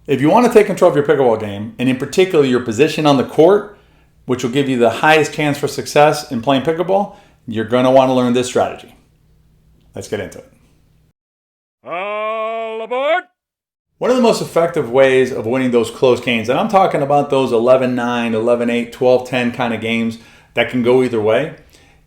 If you want to take control of your pickleball game, and in particular your position on the court, which will give you the highest chance for success in playing pickleball, you're going to want to learn this strategy. Let's get into it. All aboard! One of the most effective ways of winning those close games, and I'm talking about those 11-9, 11-8, 12-10 kind of games that can go either way,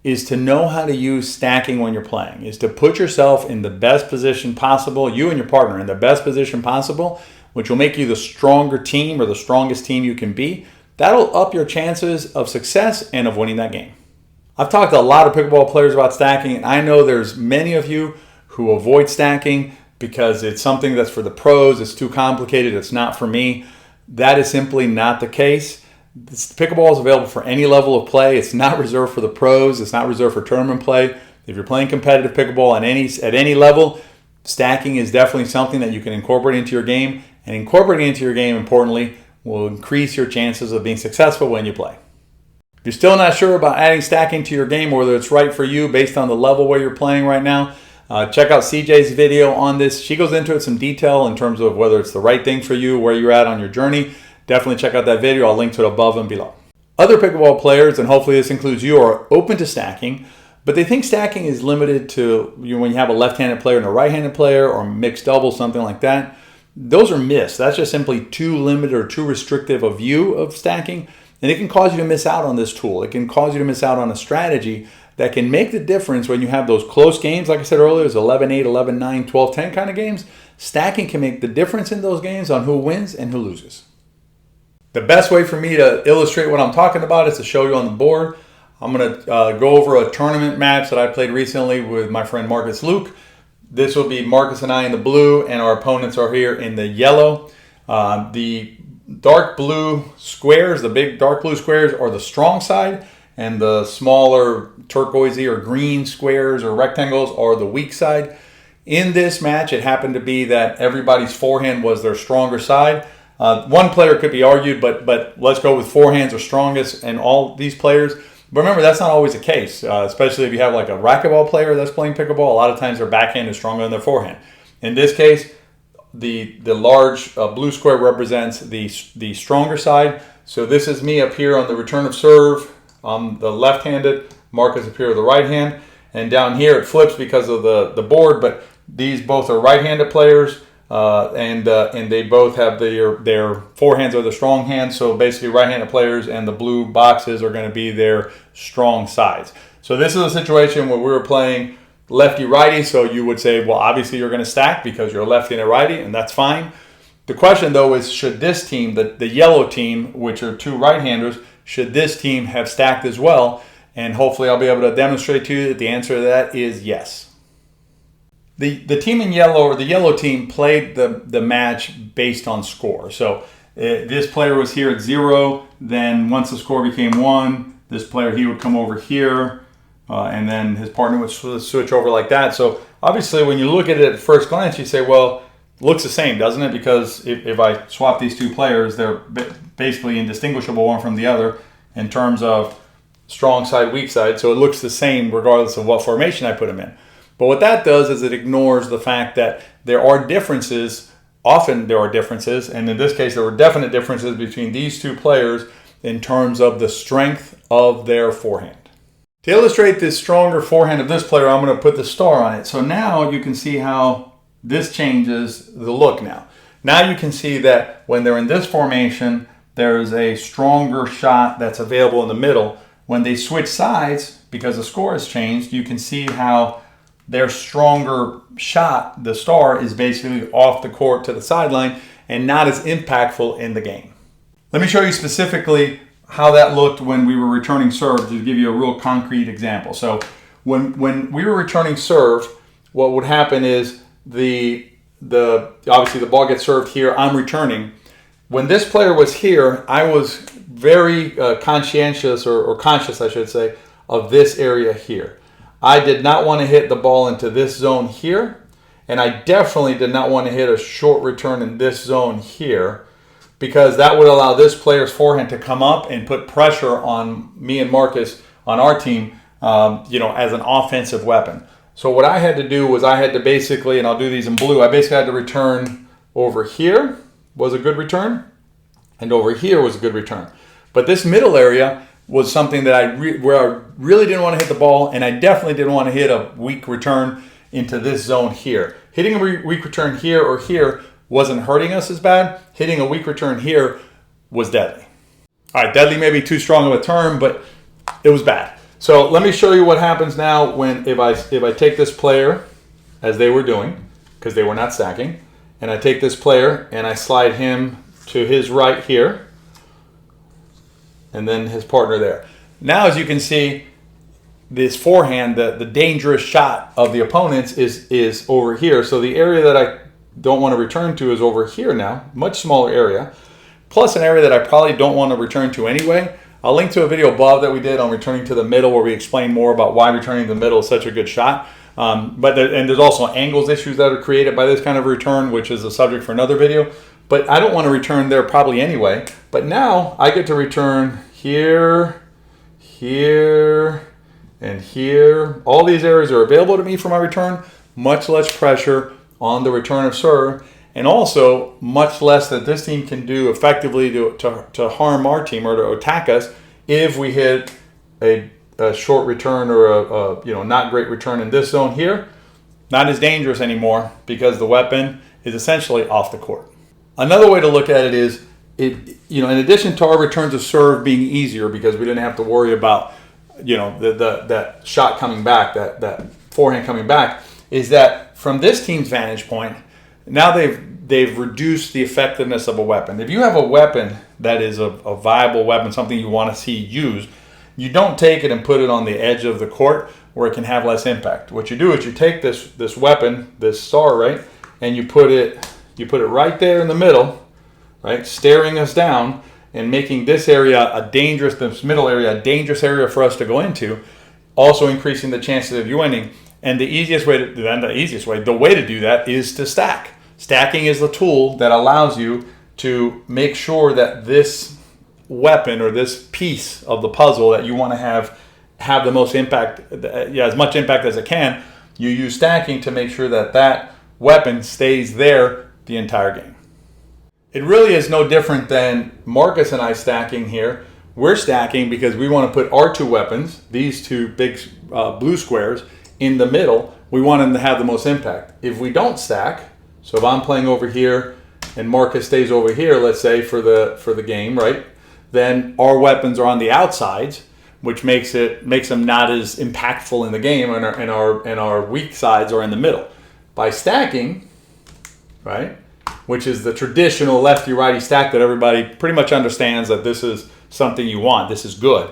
is to know how to use stacking when you're playing, is to put yourself in the best position possible, you and your partner in the best position possible, which will make you the stronger team or the strongest team you can be. That'll up your chances of success and of winning that game. I've talked to a lot of pickleball players about stacking, and I know there's many of you who avoid stacking because it's something that's for the pros, it's too complicated, it's not for me. That is simply not the case. Pickleball is available for any level of play. It's not reserved for the pros, it's not reserved for tournament play. If you're playing competitive pickleball at any level, stacking is definitely something that you can incorporate into your game, and incorporating into your game, importantly, will increase your chances of being successful when you play. If you're still not sure about adding stacking to your game, or whether it's right for you based on the level where you're playing right now, check out CJ's video on this. She goes into it in some detail in terms of whether it's the right thing for you, where you're at on your journey. Definitely check out that video. I'll link to it above and below. Other pickleball players, and hopefully this includes you, are open to stacking, but they think stacking is limited to when you have a left-handed player and a right-handed player, or mixed doubles, something like that. Those are myths. That's just simply too limited or too restrictive a view of stacking, and it can cause you to miss out on this tool. It can cause you to miss out on a strategy that can make the difference when you have those close games. Like I said earlier, it's 11-8, 11-9, 12-10 kind of games. Stacking can make the difference in those games on who wins and who loses. The best way for me to illustrate what I'm talking about is to show you on the board. I'm going to go over a tournament match that I played recently with my friend Marcus Luke. This will be Marcus and I in the blue, and our opponents are here in the yellow. The dark blue squares, the big dark blue squares, are the strong side, and the smaller turquoisey or green squares or rectangles are the weak side. In this match, it happened to be that everybody's forehand was their stronger side. One player could be argued, but let's go with forehands are strongest in all these players. But remember, that's not always the case, especially if you have like a racquetball player that's playing pickleball. A lot of times their backhand is stronger than their forehand. In this case, the large blue square represents the stronger side. So this is me up here on the return of serve. The left-handed, Marcus up here with the right hand. And down here it flips because of the board, but these both are right-handed players. And they both have their forehands are the strong hands, so basically right-handed players, and the blue boxes are going to be their strong sides. So this is a situation where we were playing lefty-righty, so you would say, well, obviously you're going to stack because you're a lefty and a righty, and that's fine. The question, though, is should this team, the yellow team, which are two right-handers, should this team have stacked as well? And hopefully I'll be able to demonstrate to you that the answer to that is yes. The team in yellow, or the yellow team, played the match based on score. So this player was here at 0. Then once the score became 1, this player, he would come over here, and then his partner would switch over like that. So obviously when you look at it at first glance, you say, well, looks the same, doesn't it? Because if I swap these two players, they're basically indistinguishable one from the other in terms of strong side, weak side. So it looks the same regardless of what formation I put them in. But what that does is it ignores the fact that there are differences. Often there are differences, and in this case there were definite differences between these two players in terms of the strength of their forehand. To illustrate this stronger forehand of this player, I'm going to put the star on it. So now you can see how this changes the look now. Now you can see that when they're in this formation, there's a stronger shot that's available in the middle. When they switch sides, because the score has changed, you can see how their stronger shot, the star, is basically off the court to the sideline and not as impactful in the game. Let me show you specifically how that looked when we were returning serve to give you a real concrete example. So when we were returning serve, what would happen is obviously the ball gets served here, I'm returning. When this player was here, I was very conscientious, or conscious I should say, of this area here. I did not want to hit the ball into this zone here, and I definitely did not want to hit a short return in this zone here, because that would allow this player's forehand to come up and put pressure on me and Marcus on our team, as an offensive weapon. So what I had to do was I had to basically, and I'll do these in blue, I basically had to return over here was a good return, and over here was a good return. But this middle area was something that where I really didn't want to hit the ball, and I definitely didn't want to hit a weak return into this zone here. Hitting a weak return here or here wasn't hurting us as bad. Hitting a weak return here was deadly. All right, deadly may be too strong of a term, but it was bad. So let me show you what happens now when if I take this player as they were doing, because they were not stacking, and I take this player and I slide him to his right here, and then his partner there. Now, as you can see, this forehand, the dangerous shot of the opponents is over here. So the area that I don't want to return to is over here now, much smaller area, plus an area that I probably don't want to return to anyway. I'll link to a video above that we did on returning to the middle, where we explain more about why returning to the middle is such a good shot. And there's also angles issues that are created by this kind of return, which is a subject for another video. But I don't want to return there probably anyway. But now I get to return here, here, and here. All these areas are available to me for my return. Much less pressure on the return of serve, and also much less that this team can do effectively to harm our team or to attack us if we hit a short return or a not great return in this zone here. Not as dangerous anymore because the weapon is essentially off the court. Another way to look at it is, in addition to our returns of serve being easier because we didn't have to worry about that shot coming back, that forehand coming back, is that from this team's vantage point, now they've reduced the effectiveness of a weapon. If you have a weapon that is a viable weapon, something you want to see used, you don't take it and put it on the edge of the court where it can have less impact. What you do is you take this weapon, this star, right, and you put it right there in the middle, right, staring us down and making this area this middle area a dangerous area for us to go into, also increasing the chances of you winning. And the way to do that is to stack. Stacking is the tool that allows you to make sure that this weapon or this piece of the puzzle that you want to have the most impact, as much impact as it can. You use stacking to make sure that weapon stays there the entire game. It really is no different than Marcus and I stacking here. We're stacking because we want to put our two weapons, these two big blue squares, in the middle. We want them to have the most impact. If we don't stack, so if I'm playing over here and Marcus stays over here, let's say for the game, right? Then our weapons are on the outsides, which makes them not as impactful in the game, and our weak sides are in the middle. By stacking, right, which is the traditional lefty-righty stack that everybody pretty much understands that this is something you want, this is good.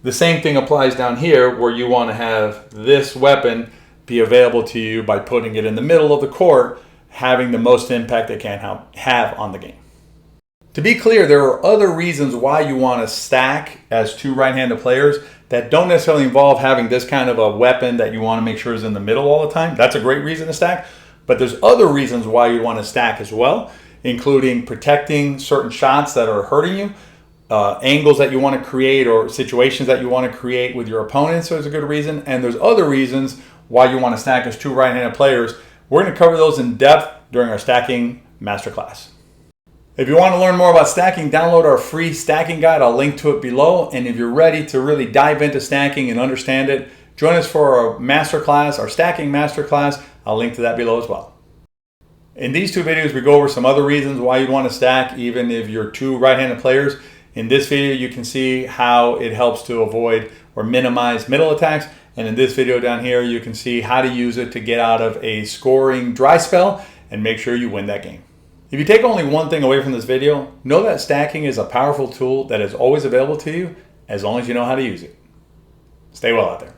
The same thing applies down here where you want to have this weapon be available to you by putting it in the middle of the court, having the most impact it can have on the game. To be clear, there are other reasons why you want to stack as two right-handed players that don't necessarily involve having this kind of a weapon that you want to make sure is in the middle all the time. That's a great reason to stack. But there's other reasons why you want to stack as well, including protecting certain shots that are hurting you, angles that you want to create, or situations that you want to create with your opponents. So there's a good reason. And there's other reasons why you want to stack as two right-handed players. We're going to cover those in depth during our Stacking Masterclass. If you want to learn more about stacking, download our free stacking guide. I'll link to it below. And if you're ready to really dive into stacking and understand it, join us for our masterclass, our Stacking Masterclass. I'll link to that below as well. In these two videos, we go over some other reasons why you'd want to stack even if you're two right-handed players. In this video, you can see how it helps to avoid or minimize middle attacks. And in this video down here, you can see how to use it to get out of a scoring dry spell and make sure you win that game. If you take only one thing away from this video, know that stacking is a powerful tool that is always available to you as long as you know how to use it. Stay well out there.